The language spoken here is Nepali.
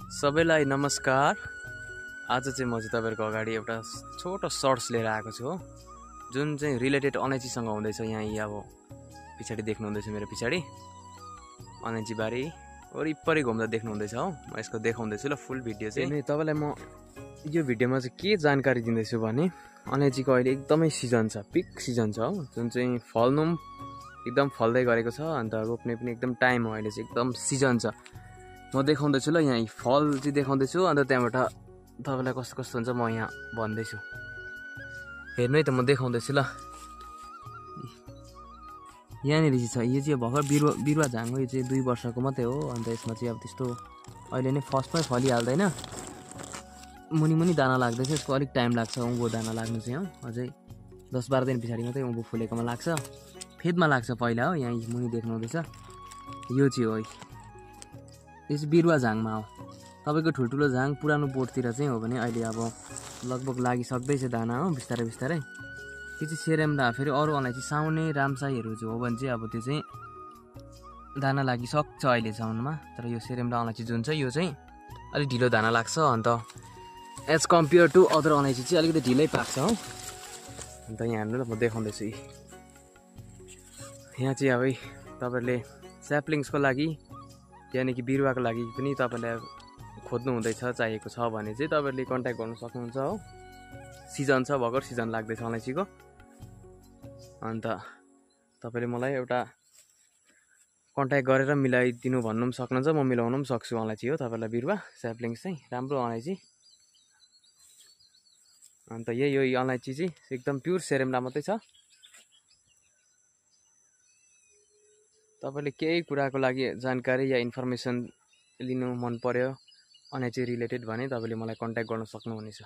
सबैलाई नमस्कार। आज चाहिँ म चाहिँ तपाईहरुको अगाडि एउटा छोटो सर्ट्स लिएर आएको छु हो, जुन चाहिँ रिलेटेड अलैँचीसँग हुँदैछ। यहाँ अब पछाडि देख्नु हुँदैछ मेरो पछाडि अलैँची बारी वरिपरि घुम्दा देख्नु हुँदैछ हो। म यसको देखाउँदैछु ल फुल भिडियो चाहिँ। अनि तपाईलाई म यो भिडियोमा चाहिँ के जानकारी दिँदैछु भने अलैँचीको अहिले एकदमै सिजन छ, पिक सिजन छ हो, जुन चाहिँ फल्नु एकदम फल्दै गरेको छ। अन्त रोप्ने पनि एकदम टाइम हो, अहिले चाहिँ एकदम सिजन छ। म देखाउँदैछु ल, यहाँ फल चाहिँ देखाउँदैछु। अन्त त्यहाँबाट तपाईलाई कस्तो कस्तो हुन्छ म यहाँ भन्दैछु, हेर्नु है त। म देखाउँदैछु ल, यहाँनिर चाहिँ छ। यो चाहिँ भर्खर बिरुवा झाङ्गो, यो चाहिँ 2 वर्षको मात्रै हो। अन्त यसमा चाहिँ अब त्यस्तो अहिले नै फर्स्टमै फलिहाल्दैन, मुनि दाना लाग्दैछ। यसको अलिक टाइम लाग्छ उँभो दाना लाग्नु चाहिँ हो, अझै 10-12 दिन पछाडि मात्रै उँभो फुलेकोमा लाग्छ, फेदमा लाग्छ पहिला हो। यहाँ मुनि देख्नु हुँदैछ, यो चाहिँ हो, यो चाहिँ बिरुवा झाङमा हो। तपाईँको ठुल्ठुलो झाङ पुरानो बोटतिर चाहिँ हो भने अहिले अब लगभग लागिसक्दैछ दाना हो, बिस्तारै बिस्तारै। त्यो चाहिँ सेरेम्डा। फेरि अरू अलैँची साउने रामसाईहरू जो हो भने चाहिँ अब त्यो चाहिँ दाना लागिसक्छ अहिले साउनमा। तर यो सेरेम्डा अलैँची जुन छ यो चाहिँ अलिक ढिलो दाना लाग्छ। अन्त एज कम्पेयर टु अदर अलैँची चाहिँ अलिकति ढिलै पाक्छ हो। अन्त यहाँ हेर्नु ल, म देखाउँदैछु। यहाँ चाहिँ अब तपाईँहरूले स्याप्लिङ्सको लागि यानि कि बिरुवाको लागि पनि तपाईँलाई खोज्नु हुँदैछ, चाहिएको छ भने चाहिँ तपाईँहरूले कन्ट्याक्ट गर्नु सक्नुहुन्छ हो। सिजन छ, भर्खर सिजन लाग्दैछ अलैँचीको। अन्त तपाईँले मलाई एउटा कन्ट्याक्ट गरेर मिलाइदिनु भन्नु पनि सक्नुहुन्छ, म मिलाउनु पनि सक्छु अलैँची हो तपाईँलाई बिरुवा स्याप्लिङ्स चाहिँ राम्रो अलैँची। अन्त यही यो अलैँची चाहिँ एकदम प्युर सेरेम्डा मात्रै छ। तपाईले केही कुराको लागि जानकारी या इन्फर्मेसन लिनु मन पर्यो अलैँची रिलेटेड भने तपाईँले मलाई कन्ट्याक्ट गर्न सक्नुहुनेछ।